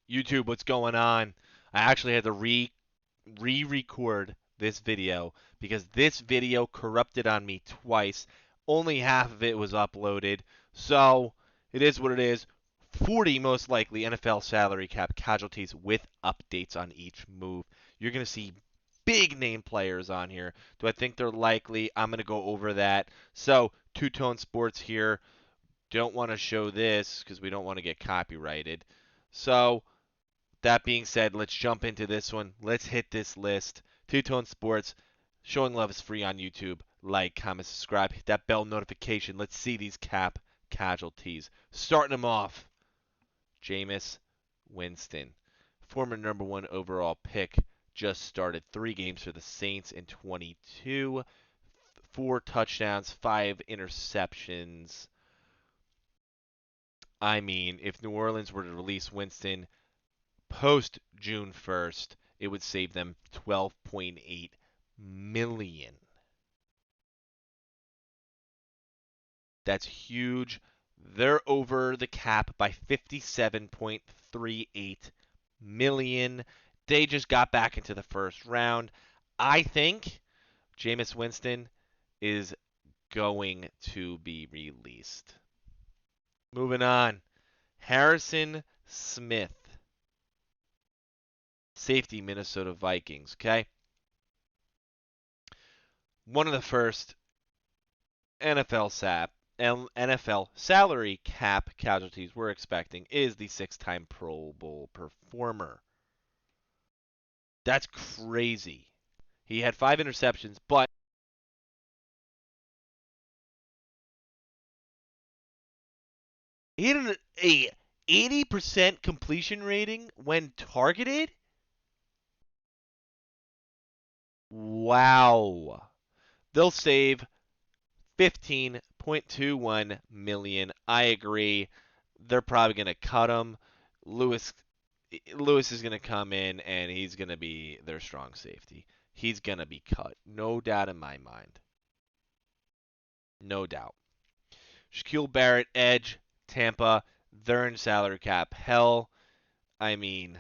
YouTube, what's going on? I actually had to re-record this video because this video corrupted on me twice. Only half of it was uploaded. So, it is what it is. 40 most likely NFL salary cap casualties with updates on each move. You're going to see big name players on here. Do I think they're likely? I'm going to go over that. So, Two-Tone Sports here. Don't want to show this because we don't want to get copyrighted. So, that being said, let's jump into this one. Let's hit this list. Two-Tone Sports, showing love is free on YouTube. Like, comment, subscribe, hit that bell notification. Let's see these cap casualties. Starting them off, Jameis Winston, former number one overall pick, just started 3 games for the Saints in 22, 4 touchdowns, 5 interceptions. I mean, if New Orleans were to release Winston post June 1st, it would save them 12.8 million. That's huge. They're over the cap by 57.38 million. They just got back into the first round. I think Jameis Winston is going to be released. Moving on. Harrison Smith, safety, Minnesota Vikings, okay? One of the first NFL salary cap casualties we're expecting is the 6-time Pro Bowl performer. That's crazy. He had 5 interceptions, but he had a 80% completion rating when targeted. Wow. They'll save 15.21 million. I agree. They're probably going to cut him. Lewis is going to come in and he's going to be their strong safety. He's going to be cut. No doubt in my mind. No doubt. Shaquille Barrett, edge, Tampa, they're in salary cap hell. I mean,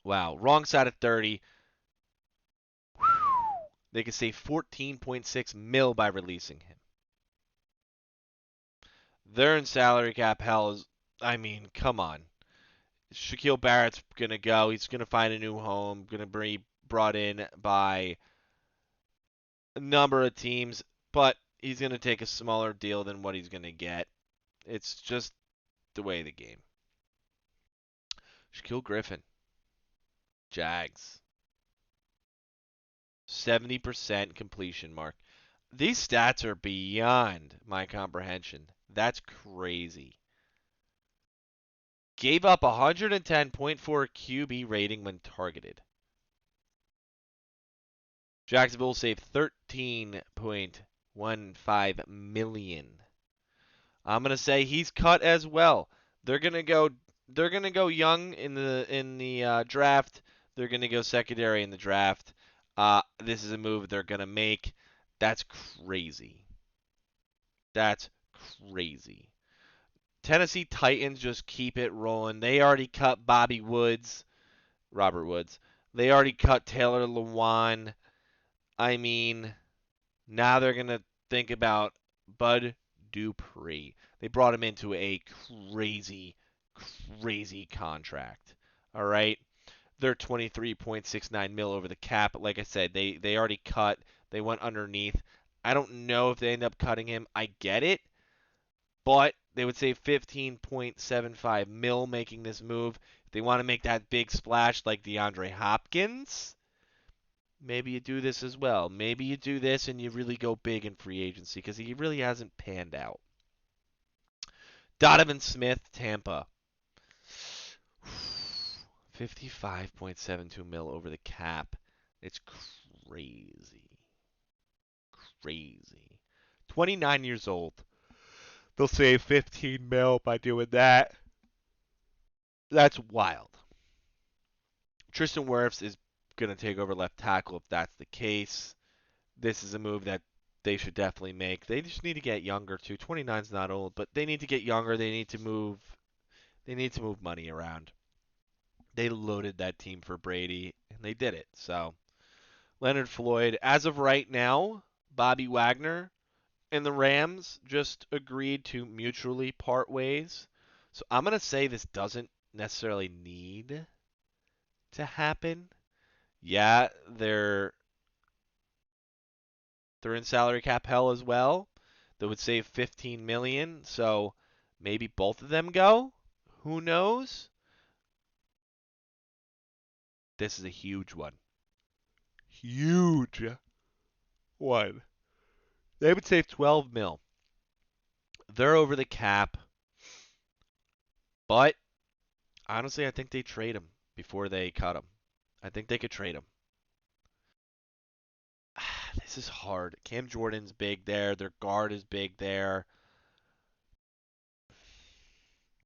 wow. Wrong side of 30. They could save 14.6 mil by releasing him. They're in salary cap hell. I mean, come on. Shaquille Barrett's going to go. He's going to find a new home. Going to be brought in by a number of teams, but he's going to take a smaller deal than what he's going to get. It's just the way of the game. Shaquille Griffin, Jags. 70% completion mark. These stats are beyond my comprehension. That's crazy. Gave up 110.4 QB rating when targeted. Jacksonville saved 13.15 million. I'm gonna say he's cut as well. They're gonna go. They're gonna go young in the draft. They're gonna go secondary in the draft. This is a move they're gonna make. That's crazy. That's crazy. Tennessee Titans just keep it rolling. They already cut Robert Woods. They already cut Taylor Lewan. I mean, now they're going to think about Bud Dupree. They brought him into a crazy, crazy contract. All right? They're 23.69 mil over the cap. Like I said, they already cut. They went underneath. I don't know if they end up cutting him. I get it. But they would save 15.75 mil making this move. If they want to make that big splash like DeAndre Hopkins, maybe you do this as well. Maybe you do this and you really go big in free agency because he really hasn't panned out. Donovan Smith, Tampa. 55.72 mil over the cap. It's crazy. Crazy. 29 years old. They'll save 15 mil by doing that. That's wild. Tristan Wirfs is going to take over left tackle if that's the case. This is a move that they should definitely make. They just need to get younger too. 29 is not old, but they need to get younger. They need to move money around. They loaded that team for Brady, and they did it. So Leonard Floyd, as of right now, Bobby Wagner and the Rams just agreed to mutually part ways. So I'm going to say this doesn't necessarily need to happen. Yeah, they're in salary cap hell as well. That would save 15 million, so maybe both of them go. Who knows? This is a huge one. Huge one. They would save 12 mil. They're over the cap, but honestly, I think they trade him before they cut him. I think they could trade him. This is hard. Cam Jordan's big there. Their guard is big there.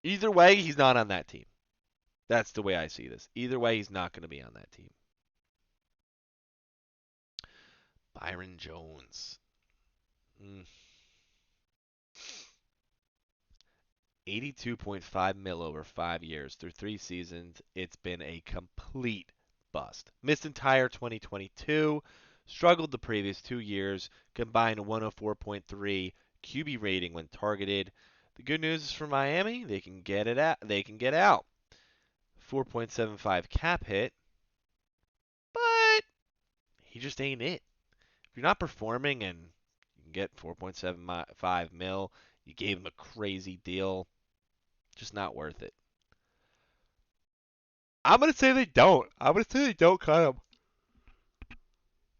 Either way, he's not on that team. That's the way I see this. Either way, he's not going to be on that team. Byron Jones. 82.5 mil over 5 years through 3 seasons. It's been a complete bust. Missed entire 2022. Struggled the previous 2 years. Combined 104.3 QB rating when targeted. The good news is for Miami, they can get it out. They can get out. 4.75 cap hit, but he just ain't it. If you're not performing and you can get 4.75 mil, you gave him a crazy deal, just not worth it. I'm gonna say they don't. I'm gonna say they don't cut him.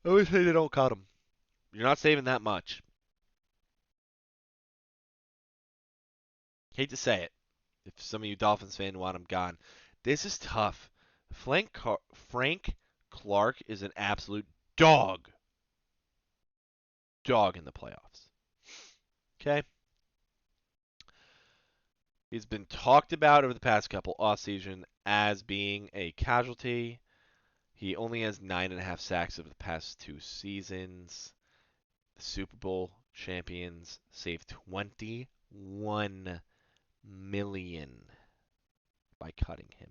I'm gonna say they don't cut him. You're not saving that much. Hate to say it. If some of you Dolphins fans want him gone, this is tough. Frank Clark is an absolute dog. Dog in the playoffs. Okay? He's been talked about over the past couple off season as being a casualty. He only has 9.5 sacks over the past 2 seasons. The Super Bowl champions saved 21 million by cutting him.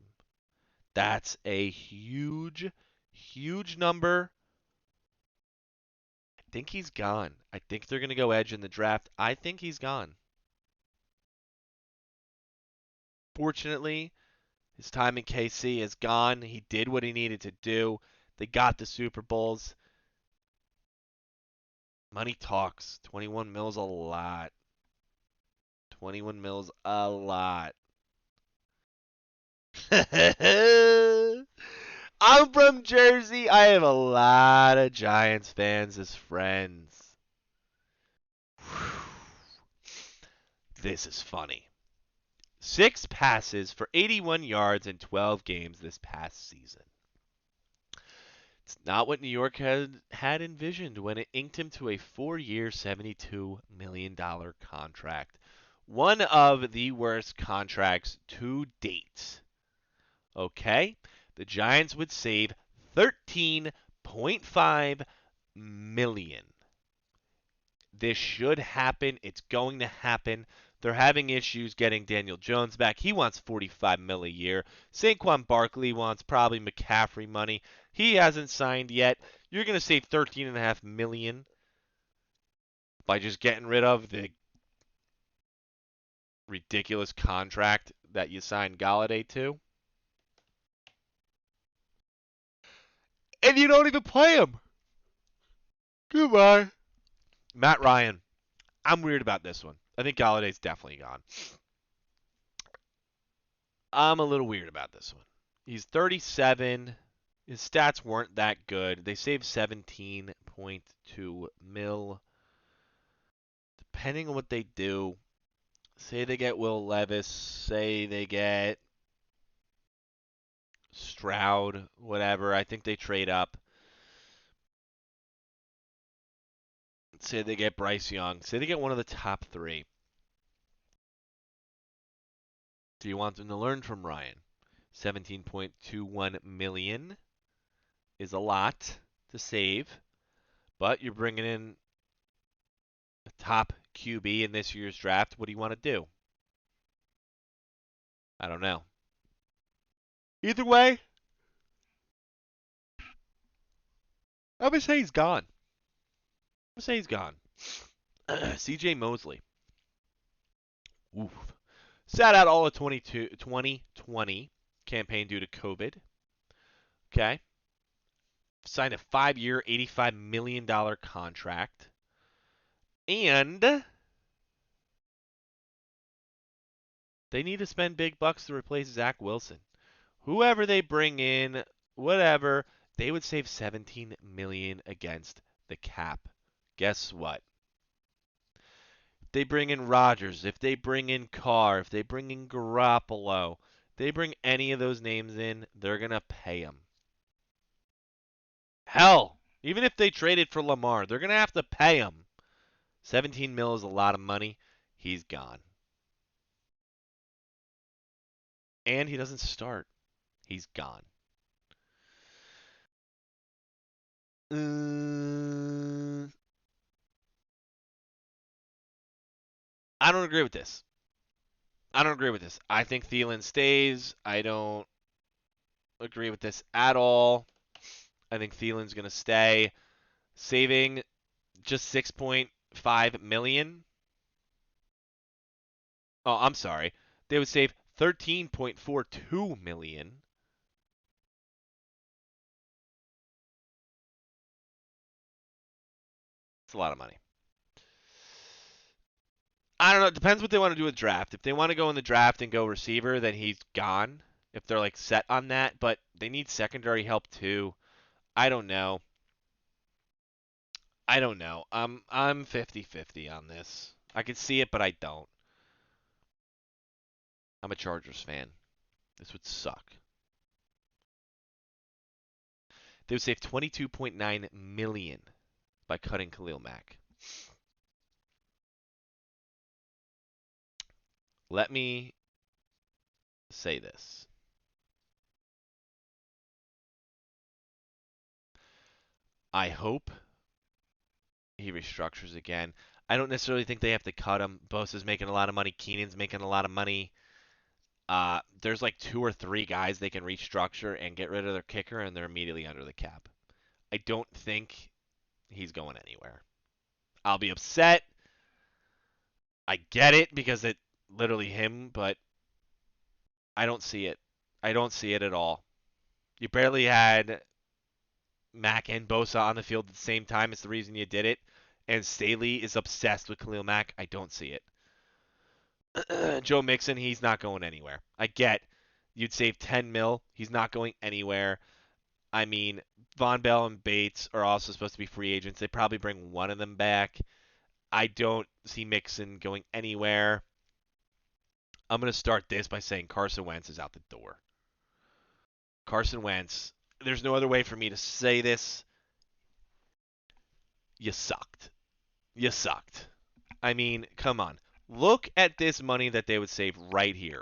That's a huge, huge number. I think he's gone. I think they're going to go edge in the draft. I think he's gone. Fortunately, his time in KC is gone. He did what he needed to do. They got the Super Bowls. Money talks. 21 mils a lot. 21 mils a lot. I'm from Jersey. I have a lot of Giants fans as friends. This is funny. 6 passes for 81 yards in 12 games this past season. It's not what New York had envisioned when it inked him to a 4-year, $72 million contract. One of the worst contracts to date. Okay? The Giants would save 13.5 million. This should happen. It's going to happen. They're having issues getting Daniel Jones back. He wants 45 mil a year. Saquon Barkley wants probably McCaffrey money. He hasn't signed yet. You're going to save 13.5 million by just getting rid of the ridiculous contract that you signed Galladay to. And you don't even play him. Goodbye. Matt Ryan. I'm weird about this one. I think Galladay's definitely gone. I'm a little weird about this one. He's 37. His stats weren't that good. They saved 17.2 mil. Depending on what they do, say they get Will Levis, say they get Stroud, whatever. I think they trade up. Say they get Bryce Young. Say they get one of the top 3. Do you want them to learn from Ryan? 17.21 million is a lot to save, but you're bringing in a top QB in this year's draft. What do you want to do? I don't know. Either way, I'm gonna say he's gone. I'm gonna say he's gone. C.J. Mosley. Oof. Sat out all of 2020 campaign due to COVID. Okay. Signed a 5-year, $85 million contract. And they need to spend big bucks to replace Zach Wilson. Whoever they bring in, whatever, they would save $17 million against the cap. Guess what? If they bring in Rodgers, if they bring in Carr, if they bring in Garoppolo, they bring any of those names in, they're going to pay them. Hell, even if they traded for Lamar, they're going to have to pay him. 17 mil is a lot of money. He's gone. And he doesn't start. He's gone. I don't agree with this. I think Thielen stays. I don't agree with this at all. I think Thielen's going to stay. Saving just 6.5 million. Oh, I'm sorry. They would save 13.42 million. It's a lot of money. I don't know. It depends what they want to do with draft. If they want to go in the draft and go receiver, then he's gone. If they're like set on that, but they need secondary help too. I don't know. I don't know. I'm 50-50 on this. I can see it, but I don't. I'm a Chargers fan. This would suck. They would save 22.9 million by cutting Khalil Mack. Let me say this. I hope he restructures again. I don't necessarily think they have to cut him. Bosa's making a lot of money. Keenan's making a lot of money. There's like 2 or 3 guys they can restructure and get rid of their kicker, and they're immediately under the cap. I don't think he's going anywhere. I'll be upset. I get it because it literally him, but I don't see it. I don't see it at all. You barely had Mack and Bosa on the field at the same time. It's the reason you did it. And Staley is obsessed with Khalil Mack. I don't see it. Joe Mixon, he's not going anywhere. I get you'd save 10 mil. He's not going anywhere. I mean, Von Bell and Bates are also supposed to be free agents. They probably bring one of them back. I don't see Mixon going anywhere. I'm going to start this by saying Carson Wentz is out the door. Carson Wentz, there's no other way for me to say this. You sucked. You sucked. I mean, come on. Look at this money that they would save right here.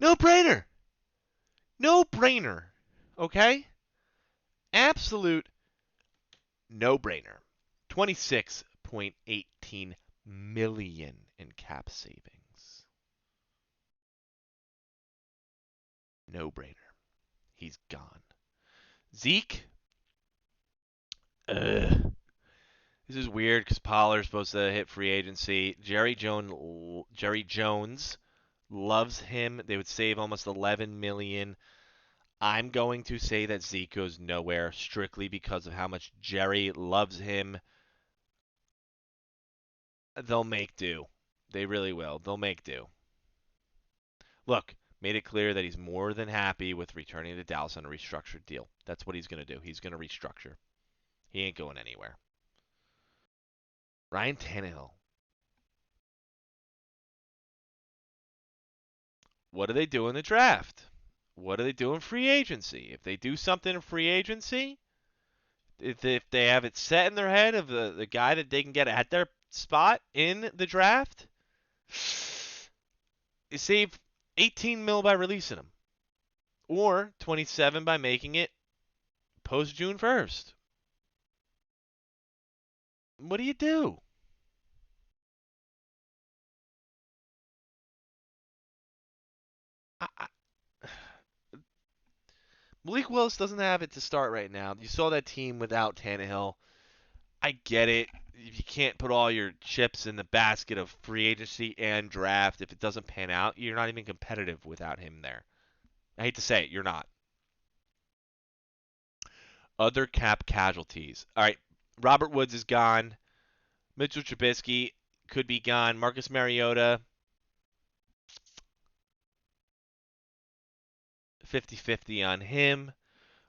No brainer. No brainer. Okay? Absolute no brainer. 26.18 million in cap savings. No brainer. He's gone. Zeke. Ugh. This is weird because Pollard's supposed to hit free agency. Jerry Jones loves him. They would save almost 11 million. I'm going to say that Zeke goes nowhere strictly because of how much Jerry loves him. They'll make do. They really will. They'll make do. Look, made it clear that he's more than happy with returning to Dallas on a restructured deal. That's what he's going to do. He's going to restructure. He ain't going anywhere. Ryan Tannehill. What do they do in the draft? What do they do in free agency? If they do something in free agency, if they have it set in their head of the guy that they can get at their spot in the draft, they save 18 mil by releasing him, or 27 by making it post June 1st. What do you do? I, Malik Willis doesn't have it to start right now. You saw that team without Tannehill. I get it. If you can't put all your chips in the basket of free agency and draft, if it doesn't pan out, you're not even competitive without him there. I hate to say it, you're not. Other cap casualties. All right, Robert Woods is gone. Mitchell Trubisky could be gone. Marcus Mariota, 50-50 on him.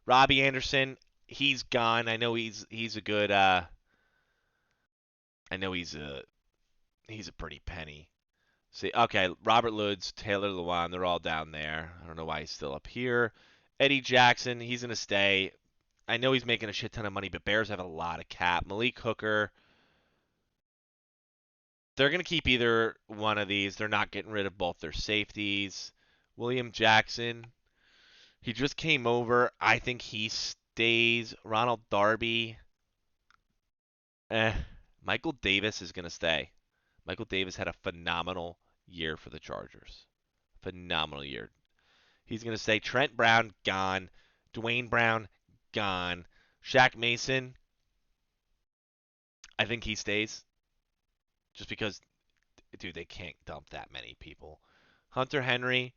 Robbie Anderson, he's gone. I know he's a good. I know he's a pretty penny. See, okay, Robert Woods, Taylor Lewan, they're all down there. I don't know why he's still up here. Eddie Jackson, he's gonna stay. I know he's making a shit ton of money, but Bears have a lot of cap. Malik Hooker, they're gonna keep either one of these. They're not getting rid of both their safeties. William Jackson, he just came over. I think he stays. Ronald Darby, eh. Michael Davis is gonna stay. Michael Davis had a phenomenal year for the Chargers. Phenomenal year. He's going to say Trent Brown, gone. Dwayne Brown, gone. Shaq Mason, I think he stays. Just because, dude, they can't dump that many people. Hunter Henry,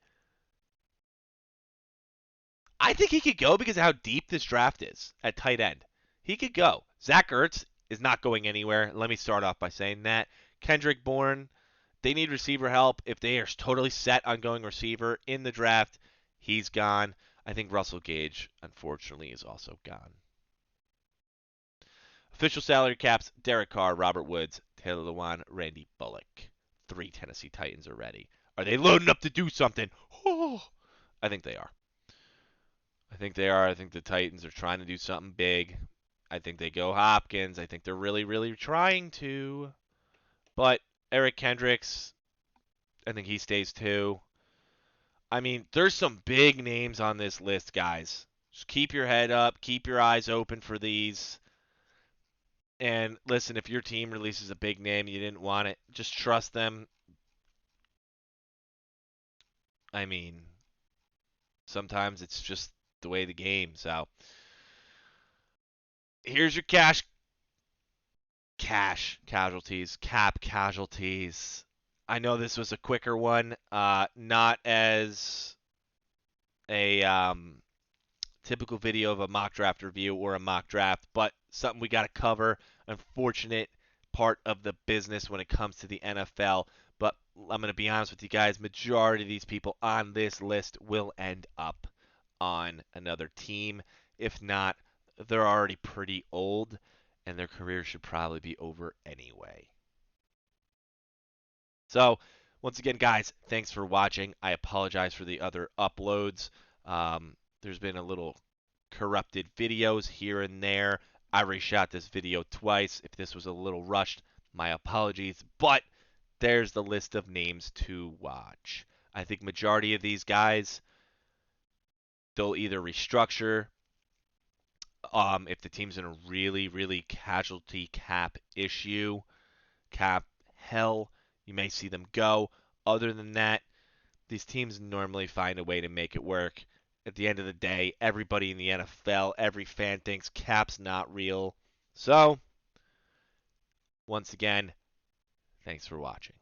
I think he could go because of how deep this draft is at tight end. He could go. Zach Ertz is not going anywhere. Let me start off by saying that. Kendrick Bourne, they need receiver help. If they are totally set on going receiver in the draft, he's gone. I think Russell Gage, unfortunately, is also gone. Official salary caps: Derek Carr, Robert Woods, Taylor Lewan, Randy Bullock. 3 Tennessee Titans are ready. Are they loading up to do something? Oh, I think they are. I think they are. I think the Titans are trying to do something big. I think they go Hopkins. I think they're really, really trying to. But Eric Kendricks, I think he stays too. I mean, there's some big names on this list, guys. Just keep your head up, keep your eyes open for these. And listen, if your team releases a big name, you didn't want it, just trust them. I mean, sometimes it's just the way of the game. So here's your cash casualties, cap casualties. I know this was a quicker one, not as a typical video of a mock draft review or a mock draft, but something we got to cover. Unfortunate part of the business when it comes to the NFL. But I'm going to be honest with you guys, majority of these people on this list will end up on another team. If not, they're already pretty old and their career should probably be over anyway. So, once again, guys, thanks for watching. I apologize for the other uploads. There's been a little corrupted videos here and there. I reshot this video twice. If this was a little rushed, my apologies. But there's the list of names to watch. I think majority of these guys, they'll either restructure if the team's in a really, really casualty cap issue, cap hell, you may see them go. Other than that, these teams normally find a way to make it work. At the end of the day, everybody in the NFL, every fan thinks cap's not real. So, once again, thanks for watching.